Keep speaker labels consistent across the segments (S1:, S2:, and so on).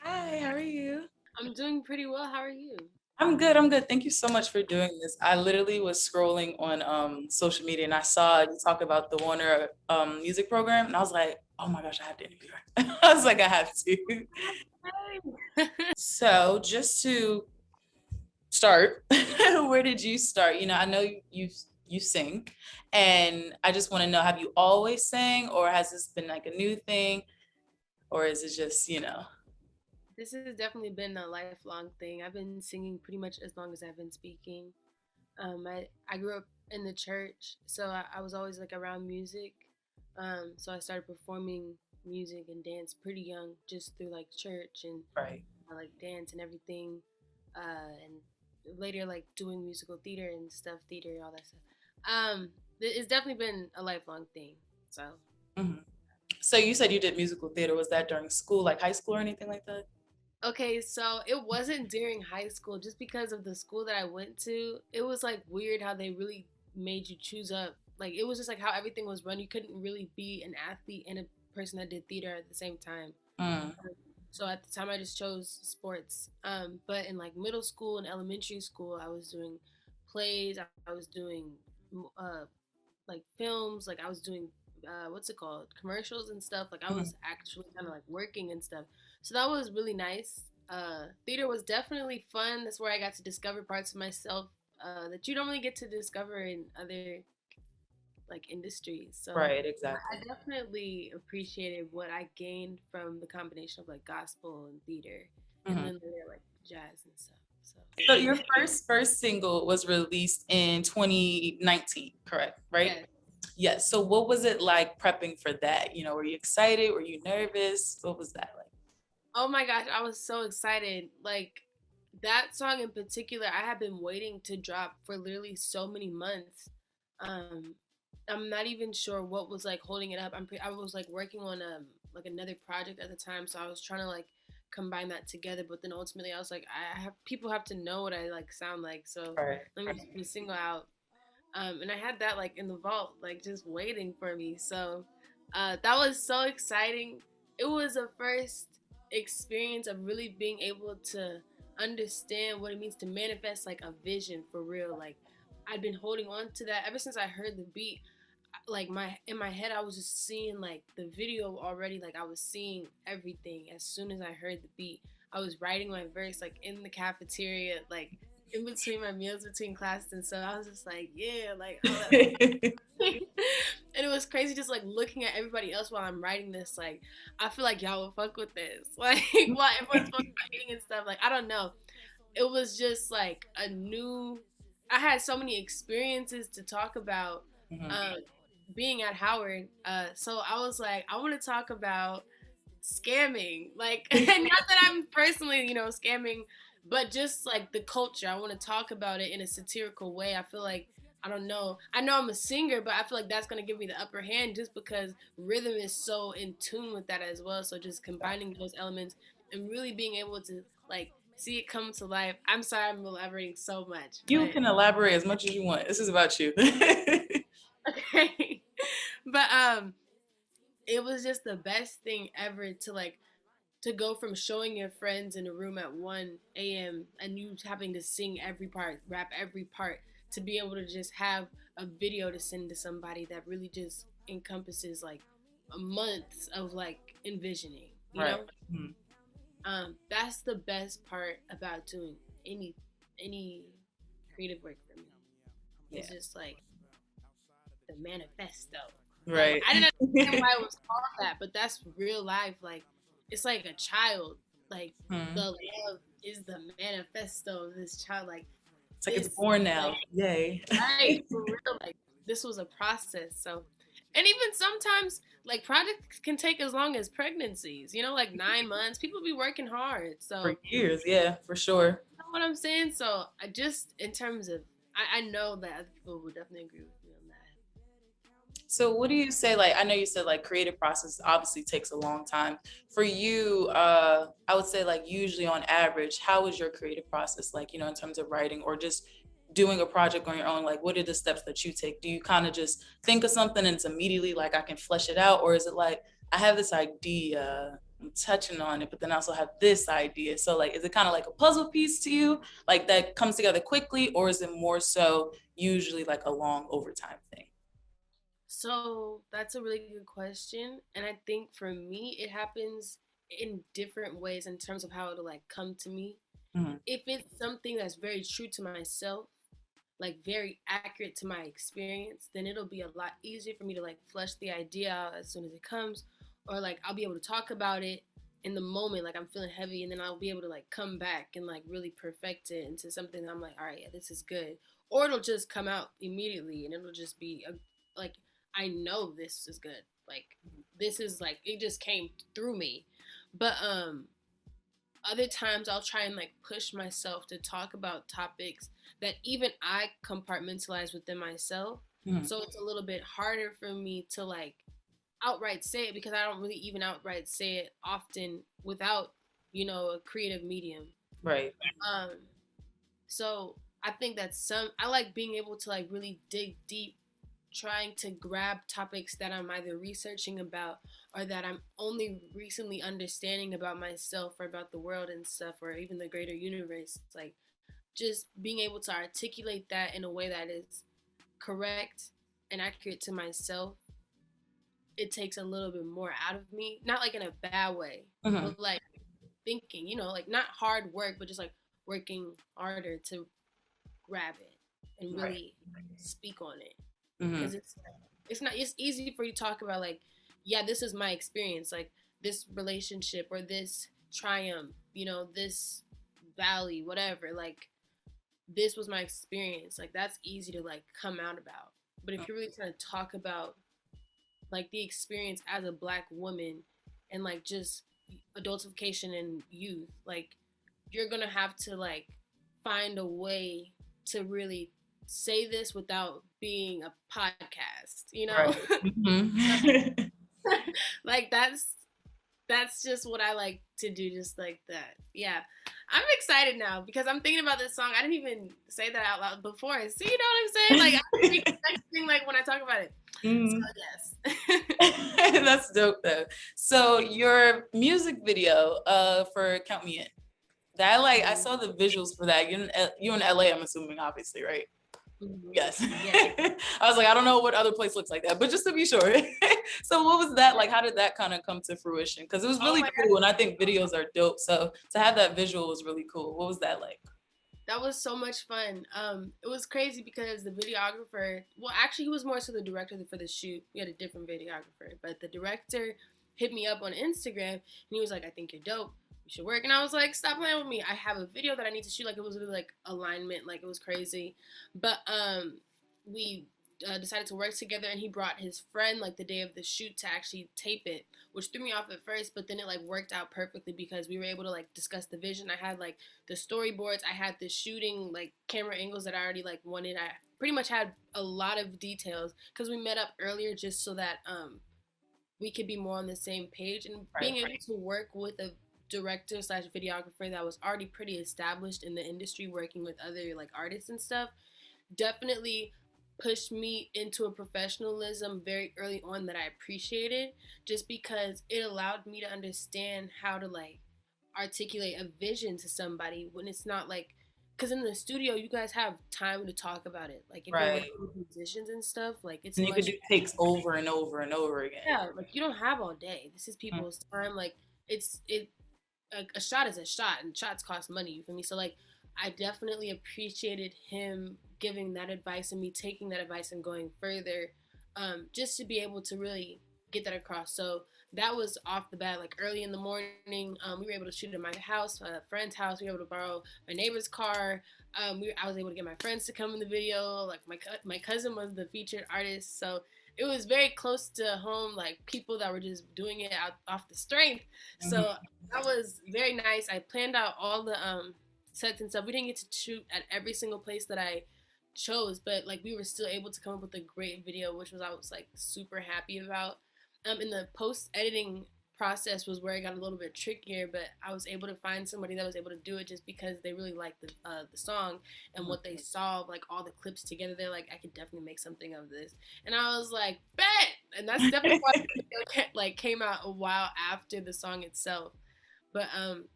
S1: Hi, how are you?
S2: I'm doing pretty well. How are you?
S1: I'm good. I'm good. Thank you so much for doing this. I literally was scrolling on social media and I saw you talk about the Warner music program and I was like, oh my gosh, I have to interview her. I was like, I have to.
S2: Hi.
S1: So just to start, where did you start? I know you sing, and I just want to know, have you always sang, or has this been like a new thing, or is it just,
S2: This has definitely been a lifelong thing. I've been singing pretty much as long as I've been speaking. I grew up in the church, so I was always like around music. So I started performing music and dance pretty young, just through like church and
S1: right?
S2: like dance and everything. And later like doing musical theater and stuff, theater, all that stuff. It's definitely been a lifelong thing. So
S1: Mhm. So you said you did musical theater. Was that during school, like high school or anything like that?
S2: okay, so it wasn't during high school just because of the school that I went to. It was like weird how they really made you choose up. Like it was just like how everything was run. You couldn't really be an athlete and a person that did theater at the same time.
S1: Mm.
S2: So at the time I just chose sports. But in like middle school and elementary school I was doing plays, I was doing uh like films, like I was doing what's it called, commercials and stuff. Like I
S1: Mhm.
S2: was actually kind of like working and stuff, so that was really nice. Theater was definitely fun. That's where I got to discover parts of myself that you don't really get to discover in other like industries. So
S1: Right,
S2: I
S1: exactly.
S2: definitely appreciated what I gained from the combination of like gospel and theater, and
S1: Mhm.
S2: then later like jazz and stuff. So
S1: So your first single was released in 2019, correct? Right?
S2: yeah.
S1: Yes. So what was it like prepping for that? Were you excited? Were you nervous? What was that like?
S2: Oh my gosh, I was so excited. Like that song in particular, I have been waiting to drop for literally so many months. Um I'm not even sure what was like holding it up. I was like working on like another project at the time, so I was trying to like combine that together, but then ultimately I was like I have people have to know what I like sound like. So
S1: Right.
S2: let me just put a single out. And I had that like in the vault, like just waiting for me. So that was so exciting. It was a first experience of really being able to understand what it means to manifest like a vision for real. Like I'd been holding on to that ever since I heard the beat. Like my in my head, I was just seeing like the video already. Like I was seeing everything as soon as I heard the beat. I was writing my verse like in the cafeteria, like in between my meals between classes, and so I was just like, yeah, like all that. And it was crazy just like looking at everybody else while I'm writing this. Like, I feel like y'all will fuck with this. Like, while everyone's supposed to be eating and stuff. Like, I don't know. It was just like a new. I had so many experiences to talk about.
S1: Mhm.
S2: Um, being at Howard, so I was like, I want to talk about scamming. Like, not that I'm personally, scamming, but just like the culture. I want to talk about it in a satirical way. I feel like I don't know. I know I'm a singer, but I feel like that's gonna give me the upper hand just because rhythm is so in tune with that as well. So just combining those elements and really being able to like see it come to life. I'm sorry I'm elaborating so much,
S1: You
S2: but
S1: can elaborate as much as you want. This is about you.
S2: okay. But it was just the best thing ever to like to go from showing your friends in a room at 1 a.m. and you having to sing every part, rap every part, to be able to just have a video to send to somebody that really just encompasses like months of like envisioning, you
S1: Right.
S2: know?
S1: Mhm.
S2: That's the best part about doing any any creative work for me. It's
S1: Yeah.
S2: just like the manifesto. Like
S1: Right.
S2: I didn't understand why it was called that, but that's real life. Like it's like a child. Like
S1: Mhm.
S2: the love is the manifesto of this child. Like
S1: It's like it's
S2: this,
S1: born
S2: like
S1: now. Yay.
S2: right for real. Like this was a process. So, and even sometimes like projects can take as long as pregnancies. Like 9 months. People be working hard.
S1: For
S2: So
S1: years, yeah, for sure.
S2: you know what I'm saying. So I just in terms of I know that other people would definitely agree with me on that.
S1: So what do you say, like, I know you said like creative process obviously takes a long time. For you, I would say like usually on average, how is your creative process like, in terms of writing or just doing a project on your own? Like what are the steps that you take? Do you kind of just think of something and it's immediately like I can flesh it out? Or is it like I have this idea I'm touching on it, but then I also have this idea. So like, is it kind of like a puzzle piece to you, like that comes together quickly, or is it more so usually like a long overtime thing?
S2: So that's a really good question. And I think for me, it happens in different ways in terms of how it'll like come to me.
S1: Mhm.
S2: If it's something that's very true to myself, like very accurate to my experience, then it'll be a lot easier for me to like flush the idea out as soon as it comes, or like I'll be able to talk about it in the moment, like I'm feeling heavy, and then I'll be able to like come back and like really perfect it into something that I'm like, all right, yeah, this is good. Or it'll just come out immediately, and it'll just be like I know this is good. Like this is like it just came through me. But other times I'll try and like push myself to talk about topics that even I compartmentalize within myself.
S1: Mhm.
S2: So it's a little bit harder for me to like outright say it because I don't really even outright say it often without, a creative medium.
S1: Right.
S2: Um so I think that I like being able to like really dig deep trying to grab topics that I'm either researching about or that I'm only recently understanding about myself or about the world and stuff or even the greater universe. Like just being able to articulate that in a way that is correct and accurate to myself, it takes a little bit more out of me. Not like in a bad way,
S1: Mhm.
S2: but like thinking, like not hard work, but just like working harder to grab it and
S1: Right.
S2: really speak on it.
S1: Mhm.
S2: Because it's easy for you to talk about like, yeah, this is my experience, like this relationship or this triumph, this valley, whatever, like this was my experience, like that's easy to like come out about. But if you're really trying to talk about like the experience as a black woman and like just adultification and youth, like you're gonna have to like find a way to really say this without being a podcast,
S1: Right. Mhm.
S2: like that's just what I like to do, just like that. Yeah. I'm excited now because I'm thinking about this song. I didn't even say that out loud before. See, you know what I'm saying? Like I'm expecting like when I talk about it. So
S1: Mhm.
S2: yes.
S1: That's dope though. So your music video for Count Me In. That like I
S2: Mhm.
S1: saw the visuals for that. You're in LA, I'm assuming, obviously, right?
S2: Mhm.
S1: Yes.
S2: Yeah.
S1: I was like, I don't know what other place looks like that, but just to be sure. So what was that like? How did that kind of come to fruition? Because it was
S2: Oh
S1: really
S2: my
S1: cool, and I
S2: god.
S1: think videos are dope. So to have that visual was really cool. What was that like?
S2: That was so much fun. It was crazy because the videographer, well, actually, he was more so the director for the shoot. We had a different videographer, but the director hit me up on Instagram and he was like, "I think you're dope. We should work." And I was like, "Stop playing with me. I have a video that I need to shoot." Like it was really like alignment, like it was crazy. But we decided to work together, and he brought his friend like the day of the shoot to actually tape it, which threw me off at first, but then it like worked out perfectly because we were able to like discuss the vision. I had like the storyboards, I had the shooting like camera angles that I already like wanted. I pretty much had a lot of details because we met up earlier just so that we could be more on the same page, and
S1: Right.
S2: being able to work with a director slash videographer that was already pretty established in the industry working with other like artists and stuff definitely pushed me into a professionalism very early on that I appreciated, just because it allowed me to understand how to like articulate a vision to somebody when it's not like, because in the studio you guys have time to talk about it, like if you're
S1: Right.
S2: working with musicians and stuff, like it's
S1: And you could
S2: much,
S1: do takes over and over and over again.
S2: yeah, like you don't have all day, this is people's time, like it a shot is a shot and shots cost money, you feel me? So like I definitely appreciated him giving that advice and me taking that advice and going further, just to be able to really get that across. So that was off the bat, like early in the morning. We were able to shoot at my house, a friend's house. We were able to borrow my neighbor's car. I was able to get my friends to come in the video. Like my cousin was the featured artist, so it was very close to home. Like people that were just doing it out off the strength.
S1: Mhm.
S2: So that was very nice. I planned out all the sets and stuff. We didn't get to shoot at every single place that I chose, but like we were still able to come up with a great video, which was I was like super happy about. In the post editing process was where it got a little bit trickier, but I was able to find somebody that was able to do it just because they really liked the song and what they saw, like all the clips together. They're like, I could definitely make something of this, and I was like, bet. and that's definitely why the video like came out a while after the song itself. But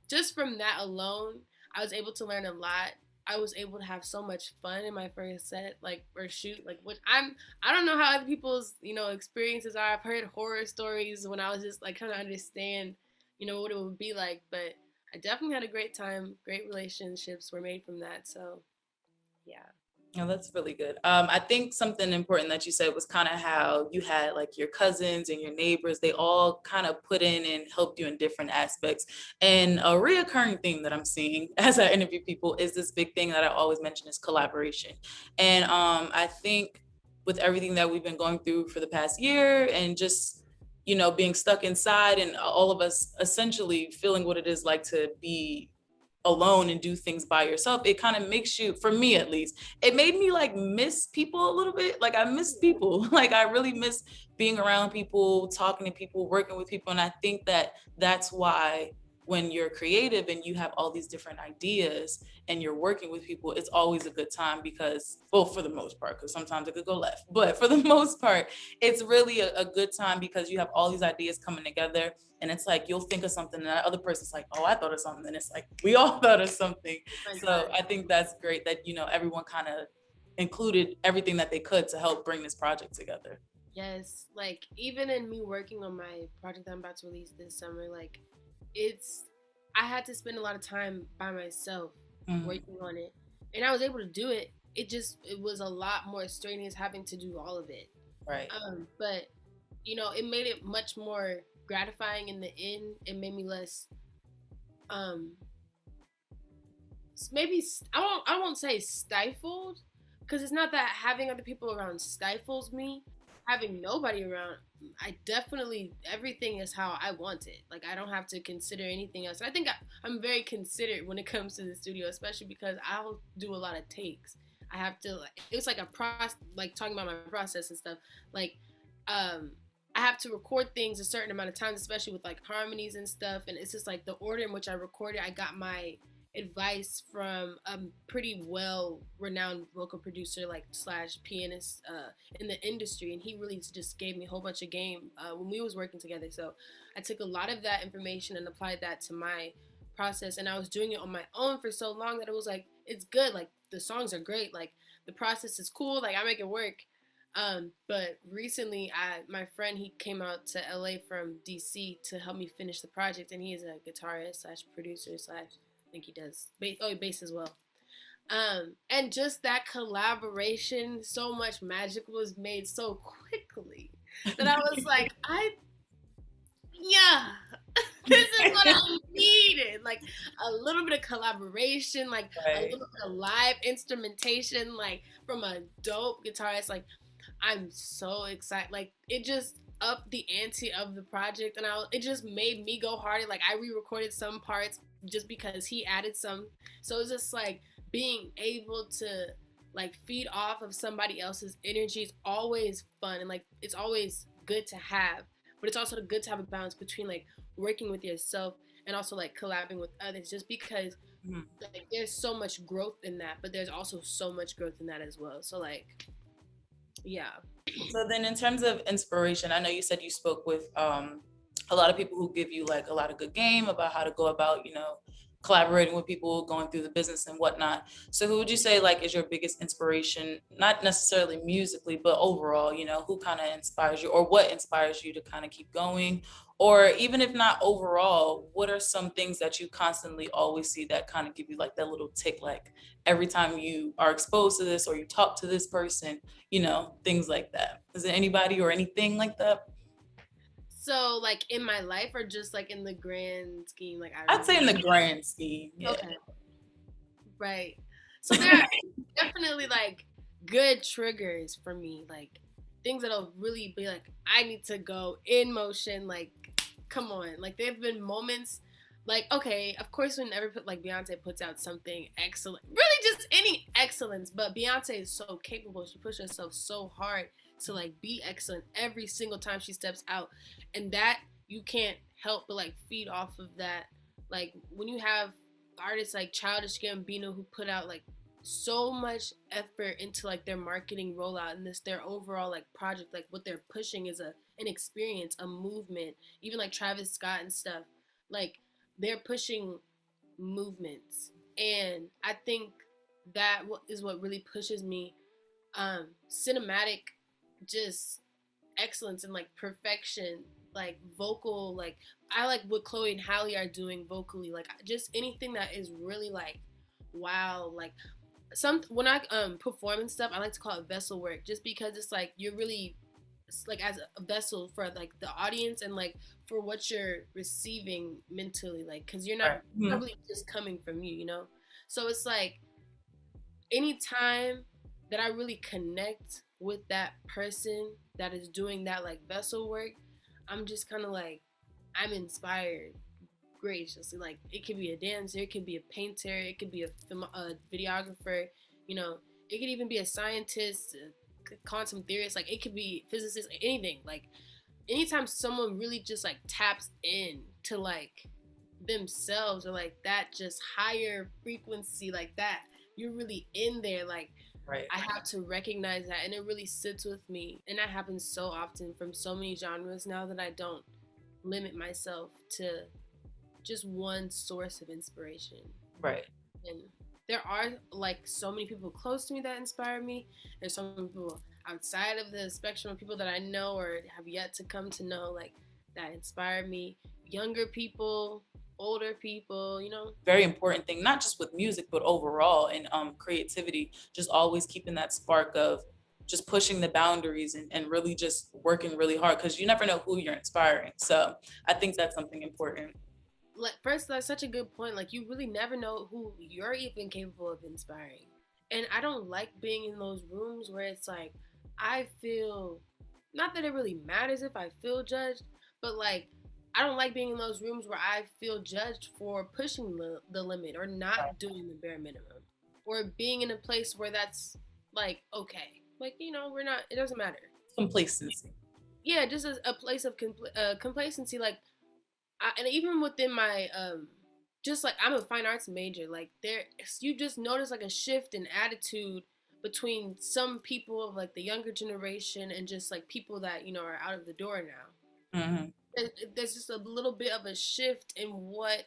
S2: just from that alone, I was able to learn a lot. I was able to have so much fun in my first set, like or shoot, like which I don't know how other people's experiences are. I've heard horror stories when I was just like trying to understand, what it would be like. But I definitely had a great time. Great relationships were made from that. So yeah.
S1: Oh, that's really good. I think something important that you said was kind of how you had like your cousins and your neighbors, they all kind of put in and helped you in different aspects. And a reoccurring theme that I'm seeing as I interview people is this big thing that I always mention is collaboration. And I think with everything that we've been going through for the past year and just, being stuck inside and all of us essentially feeling what it is like to be alone and do things by yourself, it kind of makes you, for me at least, it made me like miss people a little bit. Like I miss people. Like I really miss being around people, talking to people, working with people. And I think that that's why when you're creative and you have all these different ideas and you're working with people, it's always a good time because, well, for the most part, because sometimes it could go left, but for the most part, it's really a good time because you have all these ideas coming together. And it's like you'll think of something and that other person's like, oh, I thought of something. And it's like we all thought of something.
S2: Oh my
S1: So
S2: God.
S1: I think that's great that everyone kind of included everything that they could to help bring this project together.
S2: Yes, like even in me working on my project that I'm about to release this summer, like it's I had to spend a lot of time by myself
S1: Mhm.
S2: working on it, and I was able to do it. It was a lot more strenuous having to do all of it.
S1: Right.
S2: But it made it much more gratifying in the end. It made me less um maybe I won't say stifled, because it's not that having other people around stifles me. Having nobody around, I definitely everything is how I want it. Like I don't have to consider anything else. And I think I'm very considerate when it comes to the studio, especially because I'll do a lot of takes. I have to like it's like a process, like talking about my process and stuff. Like um I have to record things a certain amount of times, especially with like harmonies and stuff. And it's just like the order in which I recorded. I got my advice from a pretty well renowned vocal producer, like slash pianist in the industry, and he really just gave me a whole bunch of game when we was working together. So I took a lot of that information and applied that to my process, and I was doing it on my own for so long that it was like it's good, like the songs are great, like the process is cool, like I make it work. But recently, my friend, he came out to LA from DC to help me finish the project, and he is a guitarist slash producer slash I think he does bass as well. And just that collaboration, so much magic was made so quickly that I was like, yeah, this is what I needed. Like a little bit of collaboration, like a
S1: Right.
S2: little bit of live instrumentation, like from a dope guitarist. Like I'm so excited. Like it just upped the ante of the project, and it just made me go harder. Like I re-recorded some parts just because he added some. So it's just like being able to like feed off of somebody else's energy is always fun, and like it's always good to have. But it's also good to have a balance between like working with yourself and also like collabing with others, just because
S1: Mhm.
S2: like there's so much growth in that, but there's also so much growth in that as well. So like yeah.
S1: So then in terms of inspiration, I know you said you spoke with a lot of people who give you like a lot of good game about how to go about, collaborating with people, going through the business and whatnot. So who would you say like is your biggest inspiration, not necessarily musically, but overall, who kind of inspires you or what inspires you to kind of keep going? Or even if not overall, what are some things that you constantly always see that kind of give you like that little tick, like every time you are exposed to this or you talk to this person, things like that. Is there anybody or anything like that?
S2: So like in my life or just like in the grand scheme, like I
S1: I'd say in
S2: really
S1: the grand scheme, yeah.
S2: okay. Right. So there are definitely like good triggers for me, like things that'll really be like, I need to go in motion, like come on. Like there have been moments like okay, of course whenever like Beyonce puts out something excellent, really just any excellence, but Beyonce is so capable. She pushes herself so hard to like be excellent every single time she steps out. And that you can't help but like feed off of that. Like when you have artists like Childish Gambino who put out like so much effort into like their marketing rollout and this their overall like project, like what they're pushing is an experience, a movement. Even like Travis Scott and stuff, like they're pushing movements, and I think that is what really pushes me. Cinematic, just excellence and like perfection, like vocal, like I like what Chloe and Halle are doing vocally, like just anything that is really like wow, like some when I perform and stuff, I like to call it vessel work, just because it's like you're really like as a vessel for like the audience and like for what you're receiving mentally, like because you're not
S1: Right. Mhm.
S2: probably just coming from you, you know. So it's like anytime that I really connect with that person that is doing that like vessel work, I'm just kind of like I'm inspired graciously. Like it could be a dancer, it could be a painter, it could be a videographer, you know, it could even be a scientist, a quantum theorist, like it could be physicist, anything. Like anytime someone really just like taps in to like themselves or like that just higher frequency like that, you're really in there, like
S1: Right.
S2: I have to recognize that, and it really sits with me, and that happens so often from so many genres now that I don't limit myself to just one source of inspiration.
S1: Right.
S2: And there are like so many people close to me that inspire me. There's so many people outside of the spectrum of people that I know or have yet to come to know, like that inspire me. Younger people, older people, you know.
S1: Very important thing, not just with music, but overall in creativity, just always keeping that spark of just pushing the boundaries and really just working really hard because you never know who you're inspiring. So I think that's something important.
S2: Like first, that's such a good point. Like you really never know who you're even capable of inspiring. And I don't like being in those rooms where it's like I feel, not that it really matters if I feel judged, but like I don't like being in those rooms where I feel judged for pushing the limit or
S1: Right.
S2: not doing the bare minimum, or being in a place where that's like okay, like you know we're not, it doesn't matter.
S1: Complacency.
S2: Yeah, just a place of complacency. Like and even within my just like I'm a fine arts major, like there you just notice like a shift in attitude between some people of like the younger generation and just like people that you know are out of the door now.
S1: Hmm.
S2: There's just a little bit of a shift in what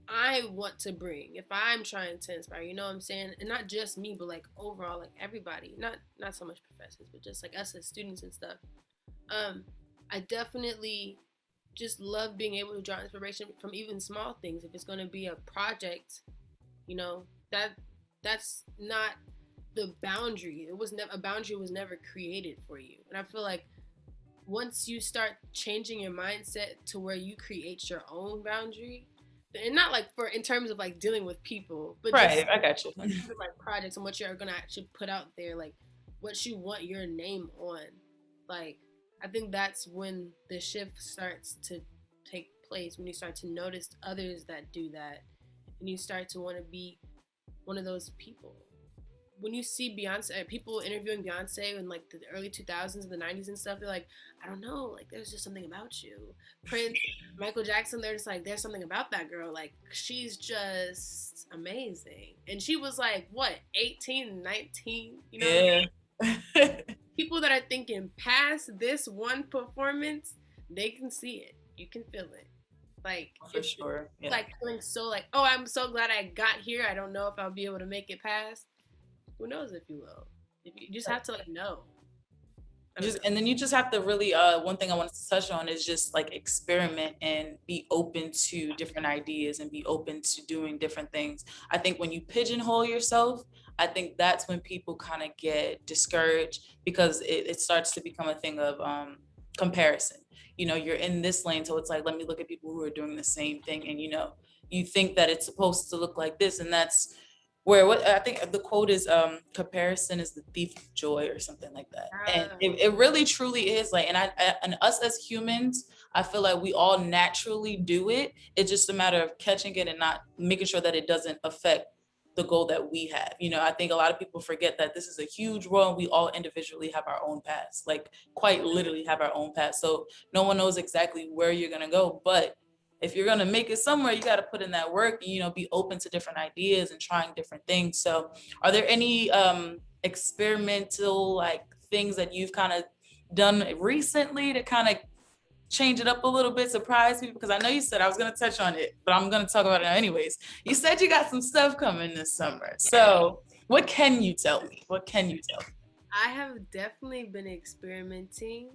S2: I want to bring if I'm trying to inspire, you know what I'm saying? And not just me, but like overall, like everybody, not so much professors, but just like us as students and stuff. um I definitely just love being able to draw inspiration from even small things. If it's going to be a project, you know, that's not the boundary. It was never, a boundary was never created for you. And I feel like once you start changing your mindset to where you create your own boundary, and not like for in terms of like dealing with people, but
S1: Right.
S2: just
S1: I got you.
S2: like projects and what you're gonna actually put out there, like what you want your name on. Like I think that's when the shift starts to take place, when you start to notice others that do that, and you start to want to be one of those people. When you see Beyonce, people interviewing Beyonce in like the early 2000s and the 90s and stuff, they're like, I don't know, like there's just something about you. Prince, Michael Jackson, they're just like, there's something about that girl. Like she's just amazing. And she was like, what, 18, 19? You know what I mean?
S1: Yeah.
S2: People that are thinking past this one performance, they can see it. You can feel it. Like
S1: For
S2: if
S1: sure. Yeah.
S2: like feeling so like, oh, I'm so glad I got here. I don't know if I'll be able to make it past. Who knows if you will? If you just have to like know. I don't
S1: Just
S2: know.
S1: and then you just have to really one thing I wanted to touch on is just like experiment and be open to different ideas and be open to doing different things. I think when you pigeonhole yourself, I think that's when people kind of get discouraged because it starts to become a thing of comparison. You know, you're in this lane, so it's like, let me look at people who are doing the same thing, and you know, you think that it's supposed to look like this, and that's where what I think the quote is comparison is the thief of joy or something like that. And
S2: Ah,
S1: it really truly is like, and and us as humans, I feel like we all naturally do it. It's just a matter of catching it and not making sure that it doesn't affect the goal that we have. You know, I think a lot of people forget that this is a huge world. We all individually have our own paths, like quite literally have our own path. So no one knows exactly where you're gonna go, but if you're gonna make it somewhere, you got to put in that work, and, be open to different ideas and trying different things. So, are there any experimental like things that you've kind of done recently to kind of change it up a little bit, surprise people? Because I know you said I was going to touch on it, but I'm going to talk about it now anyways. You said you got some stuff coming this summer. So what can you tell me? What can you tell me?
S2: I have definitely been experimenting.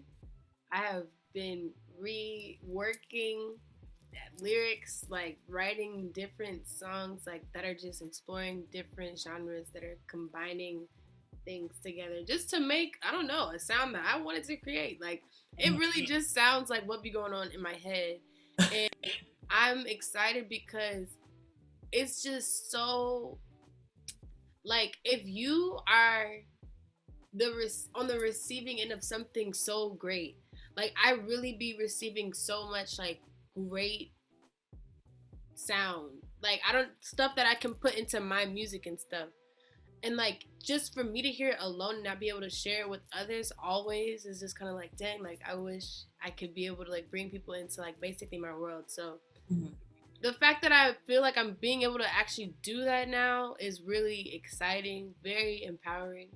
S2: I have been reworking lyrics, like writing different songs like that are just exploring different genres that are combining things together just to make, I don't know, a sound that I wanted to create. Like it really just sounds like what be going on in my head. And I'm excited because it's just so, like, if you are on the receiving end of something so great, like I really be receiving so much like great sound, like I don't, stuff that I can put into my music and stuff. And like just for me to hear it alone and not be able to share it with others always is just kind of like, dang, like I wish I could be able to like bring people into like basically my world. So
S1: Mhm.
S2: the fact that I feel like I'm being able to actually do that now is really exciting, very empowering.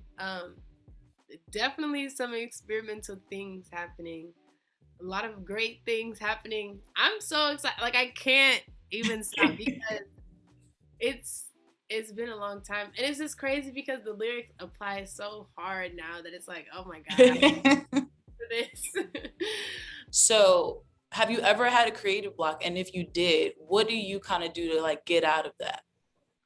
S2: Definitely some experimental things happening, a lot of great things happening. I'm so excited, like I can't even stop because it's it's been a long time, and it's just crazy because the lyrics apply so hard now that it's like, oh my god, I do this.
S1: So, have you ever had a creative block? And if you did, what do you kind of do to like get out of that?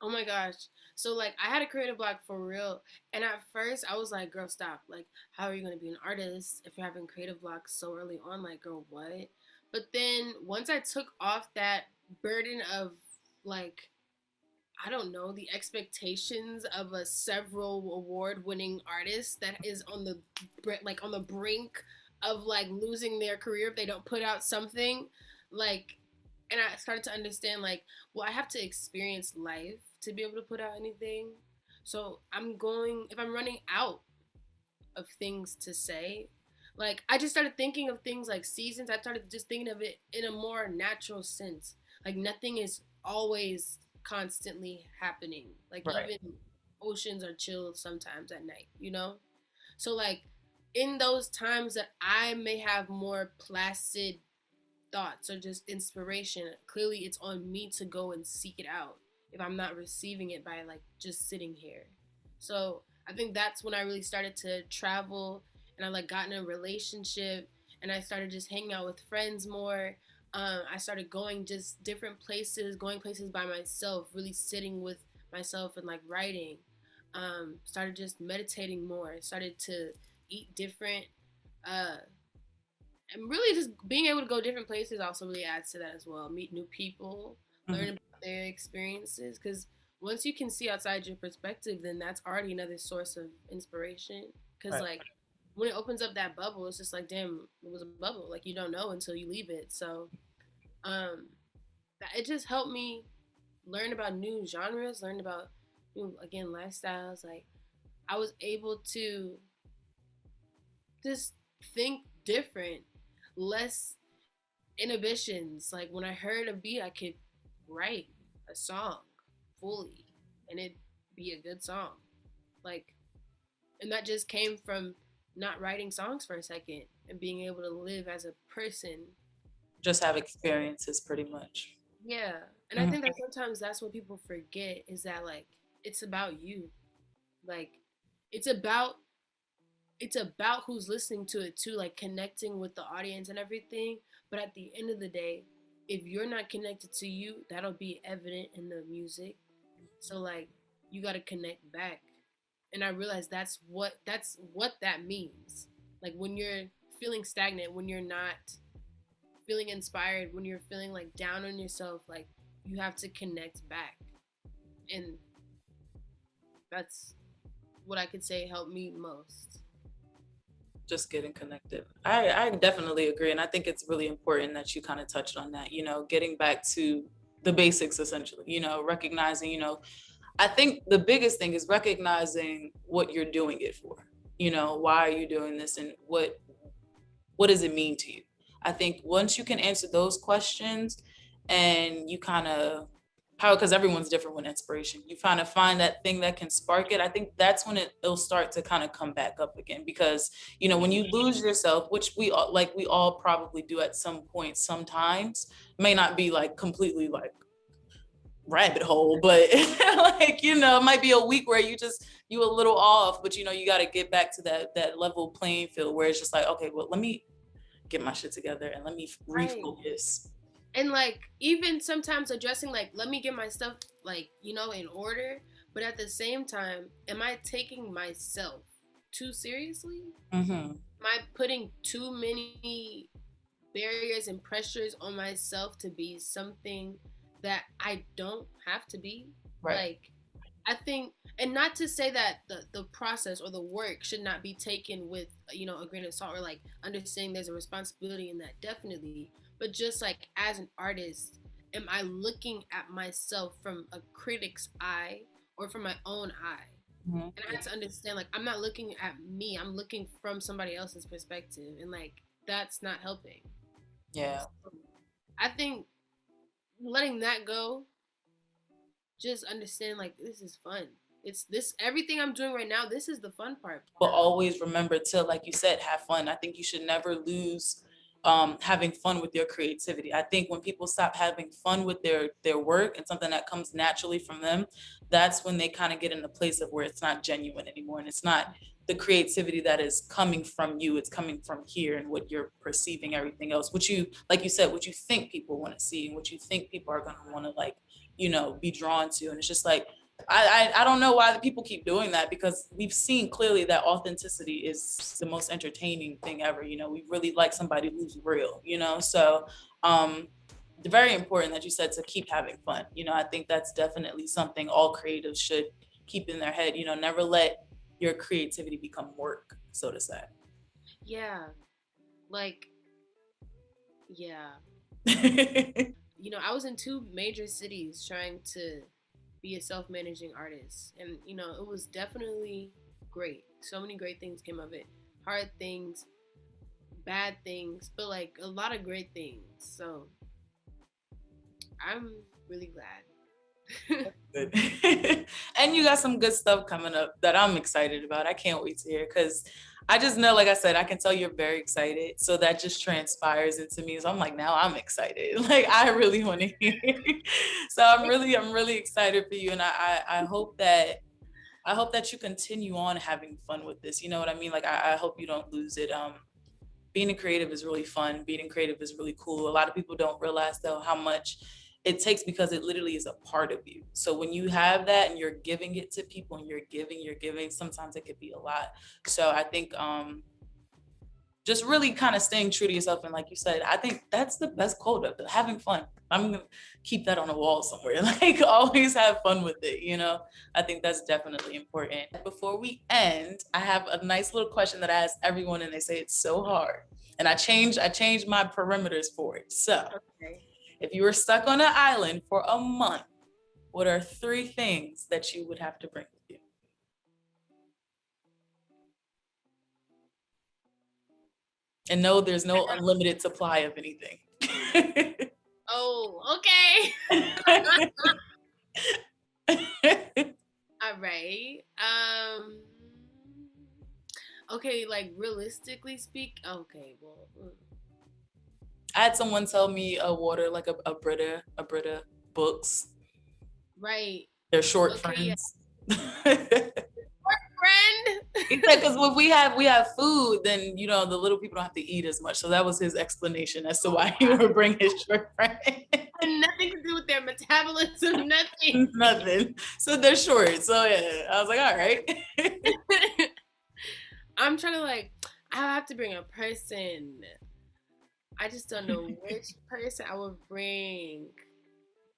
S2: Oh my gosh. So like I had a creative block for real. And at first I was like, girl, stop. Like, how are you gonna be an artist if you're having creative blocks so early on? Like, girl, what? But then once I took off that burden of like, I don't know, the expectations of a several award winning artist that is on the like on the brink of like losing their career if they don't put out something, like, and I started to understand like, well, I have to experience life to be able to put out anything. So I'm going, if I'm running out of things to say, like I just started thinking of things like seasons. I started just thinking of it in a more natural sense. Like nothing is always constantly happening. Like
S1: Right.
S2: even oceans are chilled sometimes at night, you know? So like in those times that I may have more placid thoughts or just inspiration, clearly it's on me to go and seek it out if I'm not receiving it by like just sitting here. So I think that's when I really started to travel, and I like got in a relationship, and I started just hanging out with friends more. I started going just different places, going places by myself, really sitting with myself and like writing. Started just meditating more. Started to eat different. Uh, and really just being able to go different places also really adds to that as well. Meet new people, learn
S1: Mhm.
S2: about their experiences, because once you can see outside your perspective, then that's already another source of inspiration. Because
S1: Right.
S2: like when it opens up that bubble, it's just like, damn, it was a bubble. Like you don't know until you leave it. So um, it just helped me learn about new genres, learn about new, again, lifestyles. Like I was able to just think different, less inhibitions. Like when I heard a beat, I could write a song fully and it'd be a good song. Like, and that just came from not writing songs for a second and being able to live as a person.
S1: Just have experiences pretty much.
S2: Yeah. And I
S1: Mhm.
S2: think that sometimes that's what people forget is that like it's about you. Like it's about it's about who's listening to it too, like connecting with the audience and everything. But at the end of the day, if you're not connected to you, that'll be evident in the music. So like you gotta connect back. And I realized that's what that means. Like when you're feeling stagnant, when you're not feeling inspired, when you're feeling like down on yourself, like you have to connect back. And that's what I could say helped me most.
S1: Just getting connected. I definitely agree. And I think it's really important that you kind of touched on that, getting back to the basics essentially, recognizing, I think the biggest thing is recognizing what you're doing it for. Why are you doing this, and what does it mean to you? I think once you can answer those questions, and you kind of how because everyone's different with inspiration. You kind of find that thing that can spark it. I think that's when it'll start to kind of come back up again because when you lose yourself, which we all probably do at some point sometimes, may not be like completely like rabbit hole, but like it might be a week where you a little off, but you got to get back to that level playing field where it's just like, okay, well, let me get my shit together and let me
S2: Right.
S1: refocus.
S2: And like even sometimes addressing like let me get my stuff like in order, but at the same time, am I taking myself too seriously?
S1: Mm-hmm.
S2: Am I putting too many barriers and pressures on myself to be something that I don't have to be?
S1: Right.
S2: Like I think, and not to say that the process or the work should not be taken with a grain of salt, or like understanding there's a responsibility in that, definitely. But just like as an artist, am I looking at myself from a critic's eye or from my own eye?
S1: Mm-hmm.
S2: And I had to understand, like, I'm not looking at me, I'm looking from somebody else's perspective, and like that's not helping.
S1: Yeah.
S2: So I think letting that go, just understand like this is fun. It's this everything I'm doing right now. This is the fun part.
S1: But always remember to, like you said, have fun. I think you should never lose having fun with your creativity. I think when people stop having fun with their work and something that comes naturally from them, that's when they kind of get in a place of where it's not genuine anymore, and it's not the creativity that is coming from you. It's coming from here and what you're perceiving, everything else, what you, like you said, what you think people want to see and what you think people are going to want to, like, be drawn to. And it's just like, I don't know why the people keep doing that, because we've seen clearly that authenticity is the most entertaining thing ever. We really like somebody who's real. So very important that you said to keep having fun. I think that's definitely something all creatives should keep in their head. Never let your creativity become work, so to say.
S2: Yeah, like yeah. I was in two major cities trying to be a self-managing artist, and it was definitely great. So many great things came of it. Hard things, bad things, but like a lot of great things. So I'm really glad.
S1: Good. And you got some good stuff coming up that I'm excited about. I can't wait to hear, because I just know, like I said, I can tell you're very excited. So that just transpires into me. So I'm like, now I'm excited. Like, I really want to hear. So I'm really excited for you. And I hope that you continue on having fun with this. You know what I mean? Like, I hope you don't lose it. Being a creative is really fun. Being creative is really cool. A lot of people don't realize, though, how much it takes, because it literally is a part of you. So when you have that and you're giving it to people and you're giving, sometimes it could be a lot. So I think just really kind of staying true to yourself. And like you said, I think that's the best quote of having fun. I'm gonna keep that on a wall somewhere. Like, always have fun with it. I think that's definitely important. Before we end, I have a nice little question that I ask everyone, and they say it's so hard. And I changed my perimeters for it. So
S2: Okay.
S1: if you were stuck on an island for a month, what are 3 things that you would have to bring with you? And no, there's no unlimited supply of anything.
S2: Oh, okay. All right. Okay, like realistically speak. Okay, well.
S1: I had someone tell me a water, like a Brita books.
S2: Right.
S1: They're short
S2: Okay. Yeah.
S1: friends. He
S2: Friend.
S1: said, because when we have food, then the little people don't have to eat as much. So that was his explanation as to
S2: Oh,
S1: why he would bring his short friend.
S2: and nothing to do with their metabolism. Nothing.
S1: Nothing. So they're short. So yeah, I was like, all right.
S2: I'm trying to like. I have to bring a person. I just don't know which person I would bring.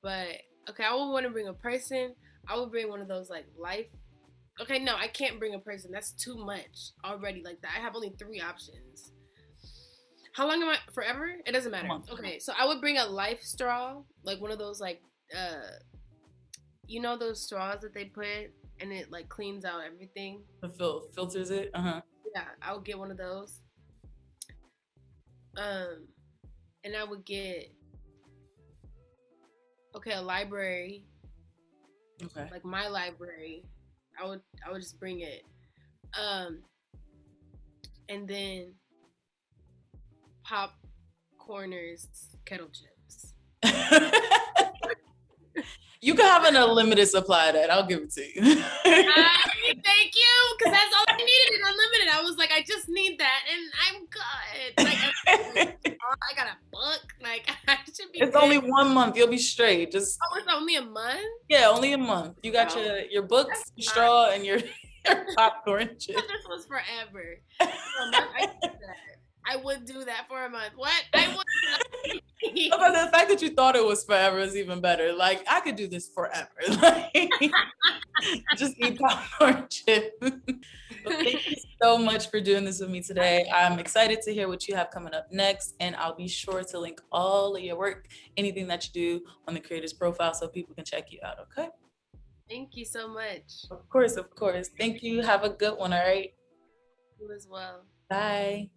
S2: But okay, I would want to bring a person. I would bring one of those like life. Okay, no, I can't bring a person. That's too much already. Like that, I have only 3 options. How long am I? Forever? It doesn't matter. Okay, so I would bring a life straw, like one of those like those straws that they put and it like cleans out everything.
S1: The filters it. Uh-huh.
S2: Yeah, I would get one of those. Um, and I would get Okay, a library,
S1: Okay.
S2: like my library. I would just bring it. Um, and then popcorners, kettle chips.
S1: You can have an unlimited supply of that. I'll give it to you.
S2: Thank you, because that's all I needed. Unlimited. I was like, I just need that, and I'm good. I got a book. Like, I should be
S1: It's
S2: good.
S1: only 1 month. You'll be straight. Just
S2: Oh, it's only a month?
S1: yeah, only a month. You got your books, your straw, and your popcorn chips.
S2: This was forever. For a month, I would do that for a month. What? I would.
S1: But the fact that you thought it was forever is even better. Like I could do this forever. Like, just eat popcorn chips. Well, thank you so much for doing this with me today. I'm excited to hear what you have coming up next, and I'll be sure to link all of your work, anything that you do on the creator's profile so people can check you out, okay?
S2: Thank you so much.
S1: Of course, of course. Thank you. Have a good one, all right?
S2: You as well.
S1: Bye.